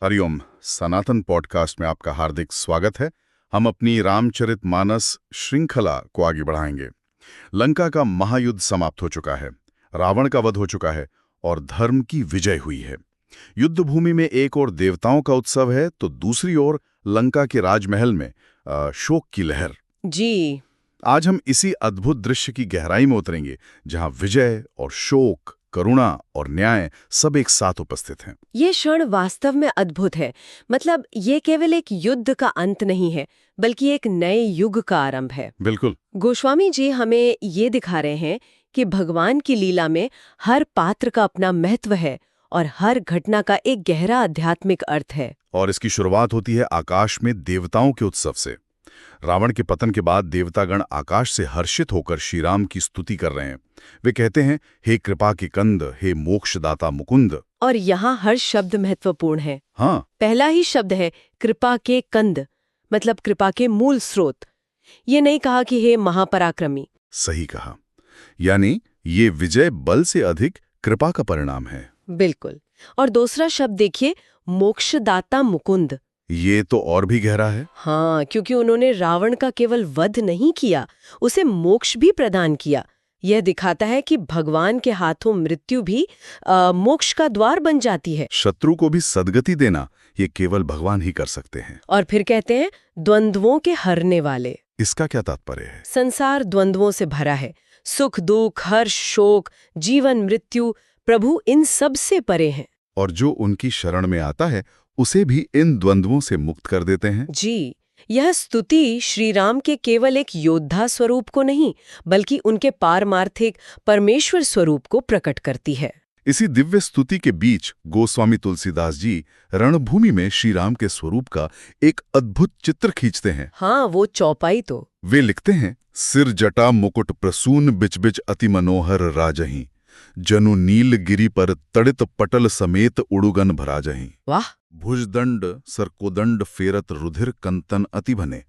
हरिओम। सनातन podcast में आपका हार्दिक स्वागत है। हम अपनी रामचरितमानस श्रृंखला को आगे बढ़ाएंगे। लंका का महायुद्ध समाप्त हो चुका है, रावण का वध हो चुका है और धर्म की विजय हुई है। युद्ध भूमि में एक ओर देवताओं का उत्सव है तो दूसरी ओर लंका के राजमहल में शोक की लहर। जी। आज हम इसी अद्भुत दृश्य की गहराई में उतरेंगे, जहां विजय और शोक, करुणा और न्याय सब एक साथ उपस्थित हैं। ये क्षण वास्तव में अद्भुत है। मतलब ये केवल एक युद्ध का अंत नहीं है, बल्कि एक नए युग का आरंभ है। बिल्कुल। गोस्वामी जी हमें ये दिखा रहे हैं कि भगवान की लीला में हर पात्र का अपना महत्व है और हर घटना का एक गहरा आध्यात्मिक अर्थ है। और इसकी शुरुआत होती है आकाश में देवताओं के उत्सव से। रावण के पतन के बाद देवतागण आकाश से हर्षित होकर श्री राम की स्तुति कर रहे हैं। वे कहते हैं, हे कृपा के कंद, हे मोक्षदाता मुकुंद। और यहाँ हर शब्द महत्वपूर्ण है। हाँ, पहला ही शब्द है कृपा के कंद, मतलब कृपा के मूल स्रोत। ये नहीं कहा कि हे महापराक्रमी। सही कहा। यानी ये विजय बल से अधिक कृपा का परिणाम है। बिल्कुल। और दूसरा शब्द देखिए, मोक्षदाता मुकुंद। ये तो और भी गहरा है। हाँ, क्योंकि उन्होंने रावण का केवल वध नहीं किया, उसे मोक्ष भी प्रदान किया। यह दिखाता है कि भगवान के हाथों मृत्यु भी मोक्ष का द्वार बन जाती है। शत्रु को भी सद्गति देना ये केवल भगवान ही कर सकते हैं। और फिर कहते हैं द्वंद्वों के हरने वाले। इसका क्या तात्पर्य है? संसार द्वंद्वों से भरा है। सुख दुख, हर्ष शोक, जीवन मृत्यु, प्रभु इन सब से परे हैं। और जो उनकी शरण में आता है उसे भी इन द्वंद्वों से मुक्त कर देते हैं। जी, यह स्तुति श्री राम के केवल एक योद्धा स्वरूप को नहीं, बल्कि उनके पारमार्थिक परमेश्वर स्वरूप को प्रकट करती है। इसी दिव्य स्तुति के बीच गोस्वामी तुलसीदास जी रणभूमि में श्री राम के स्वरूप का एक अद्भुत चित्र खींचते हैं। हाँ, वो चौपाई तो। वे लिखते हैं, सिर जटा मुकुट प्रसून बिच बिच अति मनोहर राजहीं, जनु नील गिरी पर तड़ित पटल समेत उड़ुगन भराजहीं। वाह। भुजदंड सरकोदंड फेरत रुधिर कंतन अति भने,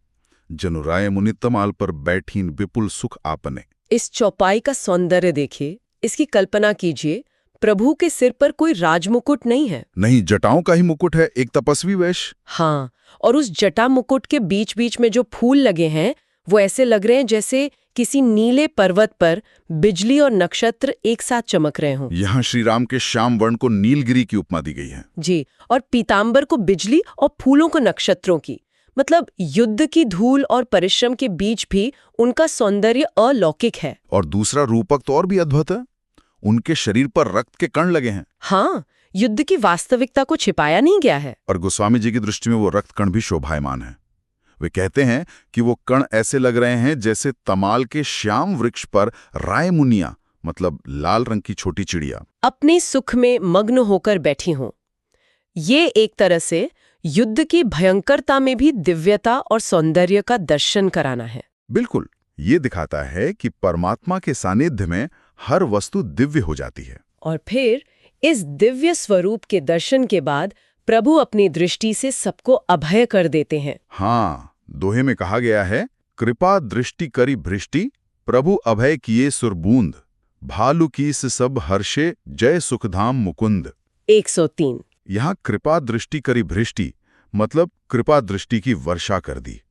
जनु राय मुनि तमाल पर बैठीन विपुल सुख आपने। इस चौपाई का सौंदर्य देखिए, इसकी कल्पना कीजिए। प्रभु के सिर पर कोई राजमुकुट नहीं है। नहीं, जटाओं का ही मुकुट है, एक तपस्वी वेश। हाँ, और उस जटा मुकुट के बीच बीच में जो फूल लगे हैं वो ऐसे लग रहे हैं जैसे किसी नीले पर्वत पर बिजली और नक्षत्र एक साथ चमक रहे हों। यहाँ श्री राम के श्याम वर्ण को नीलगिरी की उपमा दी गई है। जी, और पीतांबर को बिजली और फूलों को नक्षत्रों की। मतलब युद्ध की धूल और परिश्रम के बीच भी उनका सौंदर्य अलौकिक है। और दूसरा रूपक तो और भी अद्भुत है, उनके शरीर पर रक्त के कण लगे हैं। हाँ, युद्ध की वास्तविकता को छिपाया नहीं गया है। और गोस्वामी जी की दृष्टि में वो रक्त कण भी शोभायमान है। वे कहते हैं कि वो कण ऐसे लग रहे हैं जैसे तमाल के श्याम वृक्ष पर राय मुनिया, मतलब लाल रंग की छोटी चिड़िया, अपने सुख में मग्न होकर बैठी हों। ये एक तरह से युद्ध की भयंकरता में भी दिव्यता और सौंदर्य का दर्शन कराना है। बिल्कुल, ये दिखाता है कि परमात्मा के सानिध्य में हर वस्तु दिव्य हो जाती है। और फिर इस दिव्य स्वरूप के दर्शन के बाद प्रभु अपनी दृष्टि से सबको अभय कर देते हैं। हाँ, दोहे में कहा गया है, कृपा दृष्टि करी भृष्टि, प्रभु अभय किए सुरबूंद, भालु कीस सब हर्षे, जय सुखधाम मुकुंद। 103। यहाँ कृपा दृष्टि करी भृष्टि मतलब कृपा दृष्टि की वर्षा कर दी,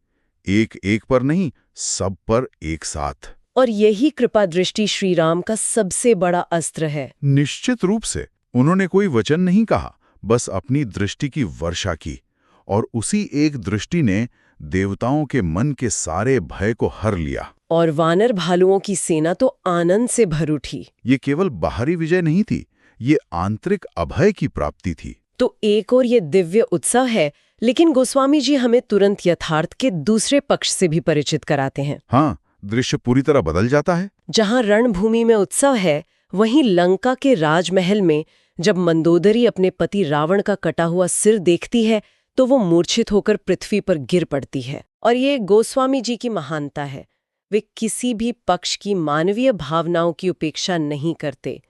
एक एक पर नहीं, सब पर एक साथ। और यही कृपा दृष्टि श्री राम का सबसे बड़ा अस्त्र है। निश्चित रूप से उन्होंने कोई वचन नहीं कहा, बस अपनी दृष्टि की वर्षा की, और उसी एक दृष्टि ने देवताओं के मन के सारे भय को हर लिया। और वानर भालुओं की सेना तो आनंद से भर उठी। ये केवल बाहरी विजय नहीं थी, ये आंतरिक अभय की प्राप्ति थी। तो एक और ये दिव्य उत्सव है, लेकिन गोस्वामी जी हमें तुरंत यथार्थ के दूसरे पक्ष से भी परिचित कराते हैं। हाँ, दृश्य पूरी तरह बदल जाता है। जहां रणभूमि में उत्सव है, वहीं लंका के राजमहल में जब मंदोदरी अपने पति रावण का कटा हुआ सिर देखती है तो वो मूर्छित होकर पृथ्वी पर गिर पड़ती है। और ये गोस्वामी जी की महानता है। वे किसी भी पक्ष की मानवीय भावनाओं की उपेक्षा नहीं करते।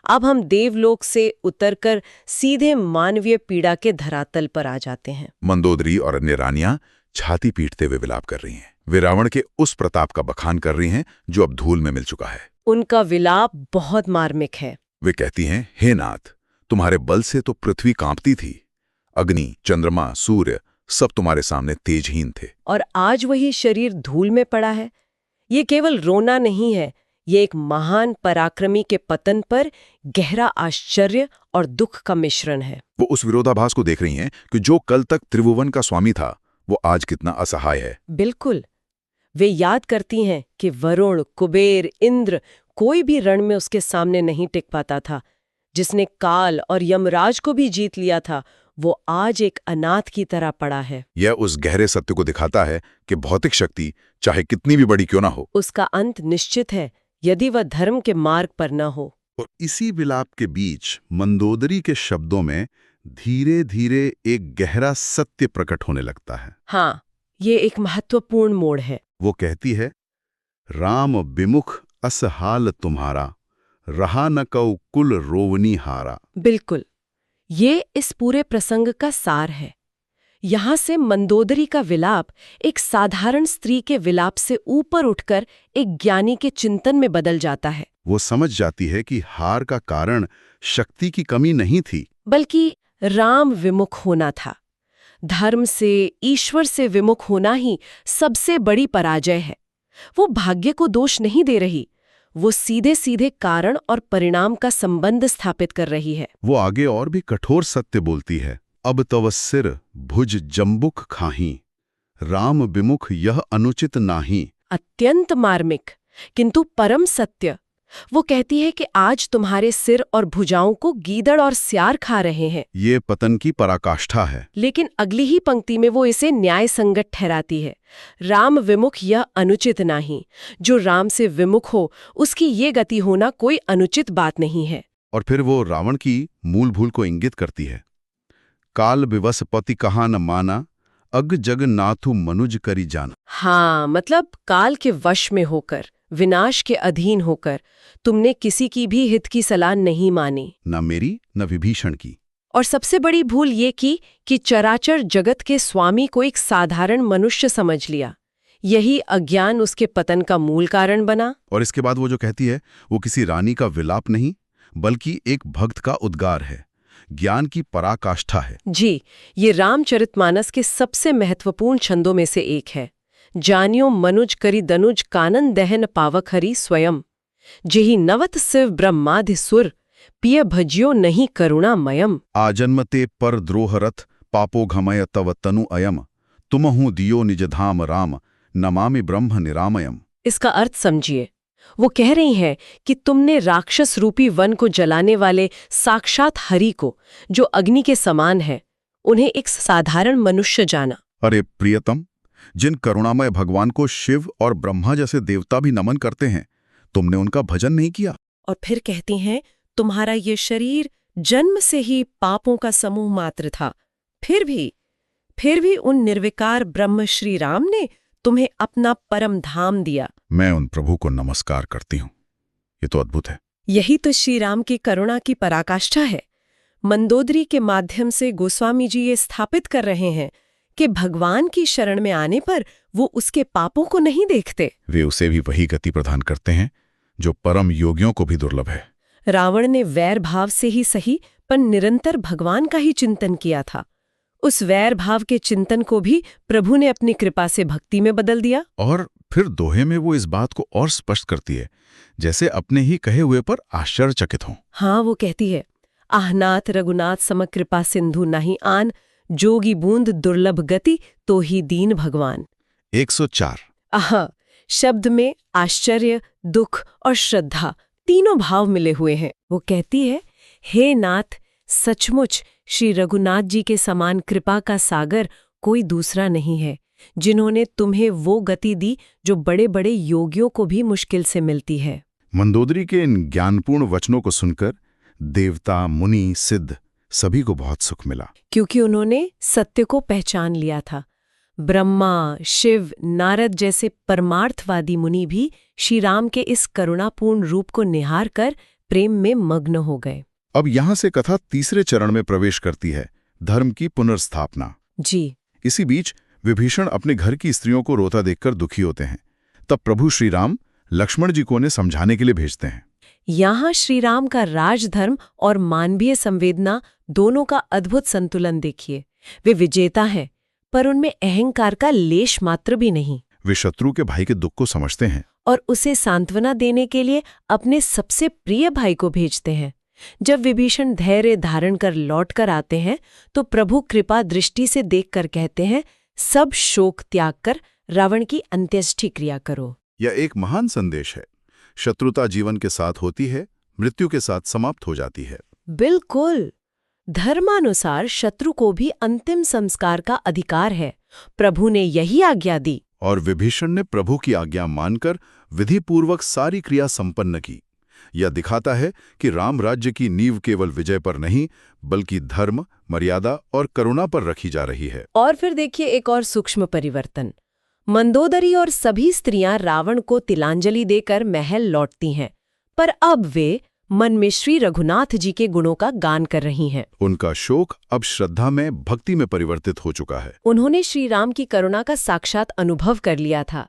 अब हम देवलोक से उतरकर सीधे मानवीय पीड़ा के धरातल पर आ जाते हैं। मंदोदरी और अन्य रानियां छाती पीटते हुए विलाप कर रही हैं। वे रावण के उस प्रताप का बखान कर रही हैं जो अब धूल में मिल चुका है। उनका विलाप बहुत मार्मिक है। वे कहती हैं, हे नाथ, तुम्हारे बल से तो पृथ्वी कांपती थी, अग्नि, चंद्रमा, सूर्य सब तुम्हारे सामने तेजहीन थे। और आज वही शरीर धूल में पड़ा है। ये केवल रोना नहीं है, ये एक महान पराक्रमी के पतन पर गहरा आश्चर्य और दुख का मिश्रण है। वो उस विरोधाभास को देख रही हैं कि जो कल तक त्रिभुवन का स्वामी था वो आज कितना असहाय है। बिल्कुल। वे याद करती हैं कि वरुण, कुबेर, इंद्र कोई भी रण में उसके सामने नहीं टिक पाता था। जिसने काल और यमराज को भी जीत लिया था, वो आज एक अनाथ की तरह पड़ा है। यह उस गहरे सत्य को दिखाता है कि भौतिक शक्ति चाहे कितनी भी बड़ी क्यों ना हो, उसका अंत निश्चित है यदि वह धर्म के मार्ग पर न हो। और इसी विलाप के बीच मंदोदरी के शब्दों में धीरे धीरे एक गहरा सत्य प्रकट होने लगता है। हाँ, ये एक महत्वपूर्ण मोड़ है। वो कहती है, राम विमुख असहाल तुम्हारा, रहा न कऊ कुल रोवनी हारा। बिल्कुल, ये इस पूरे प्रसंग का सार है। यहाँ से मंदोदरी का विलाप एक साधारण स्त्री के विलाप से ऊपर उठकर एक ज्ञानी के चिंतन में बदल जाता है। वो समझ जाती है कि हार का कारण शक्ति की कमी नहीं थी, बल्कि राम विमुख होना था। धर्म से, ईश्वर से विमुख होना ही सबसे बड़ी पराजय है। वो भाग्य को दोष नहीं दे रही, वो सीधे सीधे कारण और परिणाम का संबंध स्थापित कर रही है। वो आगे और भी कठोर सत्य बोलती है, अब तव सिर भुज जम्बुक खाही, राम विमुख यह अनुचित नाही। अत्यंत मार्मिक किंतु परम सत्य। वो कहती है कि आज तुम्हारे सिर और भुजाओं को गीदड़ और स्यार खा रहे हैं। ये पतन की पराकाष्ठा है। लेकिन अगली ही पंक्ति में वो इसे न्याय संगत ठहराती है। राम विमुख यह अनुचित नहीं। जो राम से विमुख हो उसकी ये गति होना कोई अनुचित बात नहीं है। और फिर वो रावण की मूल भूल को इंगित करती है, काल विवश पति कहा न माना, अग जग नाथु मनुज करी जाना। हाँ, मतलब काल के वश में होकर, विनाश के अधीन होकर तुमने किसी की भी हित की सलाह नहीं मानी, न मेरी न विभीषण की। और सबसे बड़ी भूल ये की कि चराचर जगत के स्वामी को एक साधारण मनुष्य समझ लिया। यही अज्ञान उसके पतन का मूल कारण बना। और इसके बाद वो जो कहती है, वो किसी रानी का विलाप नहीं बल्कि एक भक्त का उद्गार है, ज्ञान की पराकाष्ठा है। जी, ये रामचरितमानस के सबसे महत्वपूर्ण छंदों में से एक है। जानियो मनुज करी दनुज कानन दहन पावक हरि स्वयं, जेहि नवत शिव ब्रह्माधि सुर, पिय भजियो नहीं करुणामयम। आजन्मते पर द्रोहरथ पापो घमय तव तनु अयम, तुमहु दियो निज धाम राम, नमामि ब्रह्म निरामयम। इसका अर्थ समझिए। वो कह रही हैं कि तुमने राक्षस रूपी वन को जलाने वाले साक्षात हरि को, जो अग्नि के समान है, उन्हें एक साधारण मनुष्य जाना। अरे प्रियतम, जिन करुणामय भगवान को शिव और ब्रह्मा जैसे देवता भी नमन करते हैं, तुमने उनका भजन नहीं किया। और फिर कहती हैं, तुम्हारा ये शरीर जन्म से ही पापों का समूह मात्र था, फिर भी उन निर्विकार ब्रह्म श्री राम ने तुम्हें अपना परम धाम दिया। मैं उन प्रभु को नमस्कार करती हूँ। ये तो अद्भुत है। यही तो श्री राम की करुणा की पराकाष्ठा है। मंदोदरी के माध्यम से गोस्वामी जी ये स्थापित कर रहे हैं कि भगवान की शरण में आने पर वो उसके पापों को नहीं देखते। वे उसे भी वही गति प्रदान करते हैं जो परम योगियों को भी दुर्लभ है। रावण ने वैर भाव से ही सही पर निरंतर भगवान का ही चिंतन किया था। उस वैर भाव के चिंतन को भी प्रभु ने अपनी कृपा से भक्ति में बदल दिया। और फिर दोहे में वो इस बात को और स्पष्ट करती है, जैसे अपने ही कहे हुए पर आश्चर्यचकित हों। हाँ, वो कहती है, आहनाथ रघुनाथ समकृपा सिंधु नहीं आन, जोगी बूंद दुर्लभ गति तो ही दीन भगवान। 104। आहा, शब्द में आश्चर्य, दुख और श्रद्धा तीनों भाव मिले हुए हैं। वो कहती है, हे नाथ, सचमुच श्री रघुनाथ जी के समान कृपा का सागर कोई दूसरा नहीं है, जिन्होंने तुम्हें वो गति दी जो बड़े बड़े योगियों को भी मुश्किल से मिलती है। मंदोदरी के इन ज्ञानपूर्ण वचनों को सुनकर देवता, मुनि, सिद्ध सभी को बहुत सुख मिला, क्योंकि उन्होंने सत्य को पहचान लिया था। ब्रह्मा, शिव, नारद जैसे परमार्थवादी मुनि भी श्री राम के इस करुणापूर्ण रूप को निहार कर प्रेम में मग्न हो गए। अब यहाँ से कथा तीसरे चरण में प्रवेश करती है, धर्म की पुनर्स्थापना। जी। इसी बीच विभीषण अपने घर की स्त्रियों को रोता देखकर दुखी होते हैं। तब प्रभु श्री राम लक्ष्मण जी को उन्हें समझाने के लिए भेजते हैं। यहाँ श्री राम का राजधर्म और मानवीय संवेदना दोनों का अद्भुत संतुलन देखिए। वे विजेता हैं, पर उनमें अहंकार का लेश मात्र भी नहीं। वे शत्रु के भाई के दुख को समझते हैं और उसे सांत्वना देने के लिए अपने सबसे प्रिय भाई को भेजते हैं। जब विभीषण धैर्य धारण कर लौट कर आते हैं तो प्रभु कृपा दृष्टि से देखकर कहते हैं, सब शोक त्याग कर रावण की अंत्येष्टि क्रिया करो। यह एक महान संदेश है। शत्रुता जीवन के साथ होती है, मृत्यु के साथ समाप्त हो जाती है। बिल्कुल। धर्मानुसार शत्रु को भी अंतिम संस्कार का अधिकार है। प्रभु ने यही आज्ञा दी। और विभीषण ने प्रभु की आज्ञा मानकर विधिपूर्वक सारी क्रिया संपन्न की। यह दिखाता है कि राम राज्य की नींव केवल विजय पर नहीं, बल्कि धर्म, मर्यादा और करुणा पर रखी जा रही है। और फिर देखिए एक और सूक्ष्म परिवर्तन। मंदोदरी और सभी स्त्रियां रावण को तिलांजलि देकर महल लौटती हैं, पर अब वे मन में श्री रघुनाथ जी के गुणों का गान कर रही हैं। उनका शोक अब श्रद्धा में, भक्ति में परिवर्तित हो चुका है। उन्होंने श्री राम की करुणा का साक्षात अनुभव कर लिया था।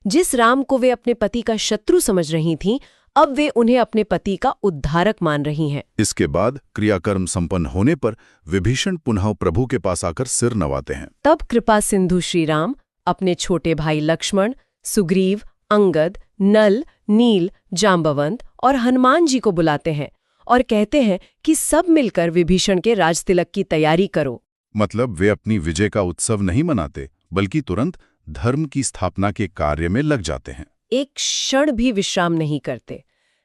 जिस राम को वे अपने पति का शत्रु समझ रही थीं, अब वे उन्हें अपने पति का उद्धारक मान रही हैं। इसके बाद क्रियाकर्म संपन्न होने पर विभीषण पुनः प्रभु के पास आकर सिर नवाते हैं। तब कृपा सिंधु श्री राम अपने छोटे भाई लक्ष्मण, सुग्रीव, अंगद, नल, नील, जाम्बवंत और हनुमान जी को बुलाते हैं और कहते हैं कि सब मिलकर विभीषण के राजतिलक की तैयारी करो। मतलब वे अपनी विजय का उत्सव नहीं मनाते, बल्कि तुरंत धर्म की स्थापना के कार्य में लग जाते हैं। एक क्षण भी विश्राम नहीं करते।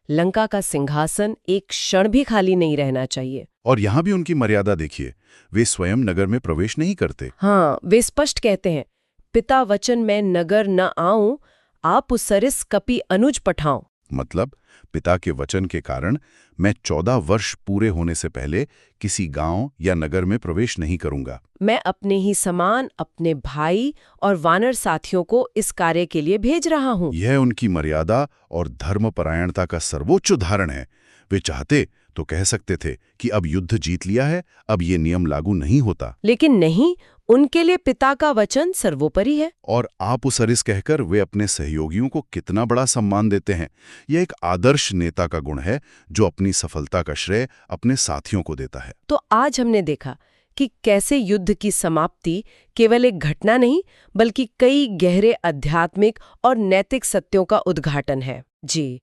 लंका का सिंहासन एक क्षण भी खाली नहीं रहना चाहिए। और यहाँ भी उनकी मर्यादा देखिए, वे स्वयं नगर में प्रवेश नहीं करते। हाँ, वे स्पष्ट कहते हैं, पिता वचन मैं नगर न आऊं, आप उसरिस कपि अनुज पठाऊं। मतलब पिता के वचन के कारण मैं 14 वर्ष पूरे होने से पहले किसी गांव या नगर में प्रवेश नहीं करूंगा। मैं अपने ही समान अपने भाई और वानर साथियों को इस कार्य के लिए भेज रहा हूं। यह उनकी मर्यादा और धर्मपरायणता का सर्वोच्च उदाहरण है। वे चाहते तो कह सकते थे कि अब युद्ध जीत लिया है, अब ये नियम लागू नहीं होता। लेकिन नहीं, उनके लिए पिता का वचन सर्वोपरि है। और आप उसरिस कहकर वे अपने सहयोगियों को कितना बड़ा सम्मान देते हैं। यह एक आदर्श नेता का गुण है जो अपनी सफलता का श्रेय अपने साथियों को देता है। तो आज हमने देखा कि कैसे युद्ध की समाप्ति केवल एक घटना नहीं, बल्कि कई गहरे आध्यात्मिक और नैतिक सत्यों का उद्घाटन है। जी,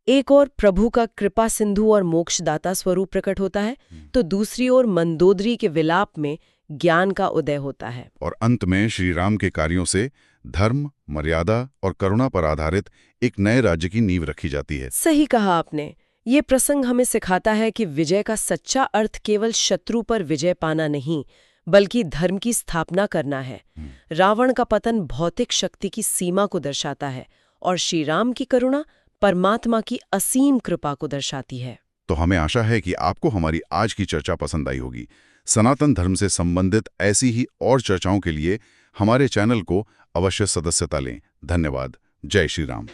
एक ओर प्रभु का कृपा सिंधु और मोक्षदाता स्वरूप प्रकट होता है, तो दूसरी ओर मंदोदरी के विलाप में ज्ञान का उदय होता है। और अंत में श्री राम के कार्यों से धर्म, मर्यादा और करुणा पर आधारित एक नए राज्य की नींव रखी जाती है। सही कहा आपने। ये प्रसंग हमें सिखाता है कि विजय का सच्चा अर्थ केवल शत्रु पर विजय पाना नहीं, बल्कि धर्म की स्थापना करना है। रावण का पतन भौतिक शक्ति की सीमा को दर्शाता है और श्री राम की करुणा परमात्मा की असीम कृपा को दर्शाती है। तो हमें आशा है कि आपको हमारी आज की चर्चा पसंद आई होगी। सनातन धर्म से संबंधित ऐसी ही और चर्चाओं के लिए हमारे चैनल को अवश्य सदस्यता लें। धन्यवाद। जय श्री राम।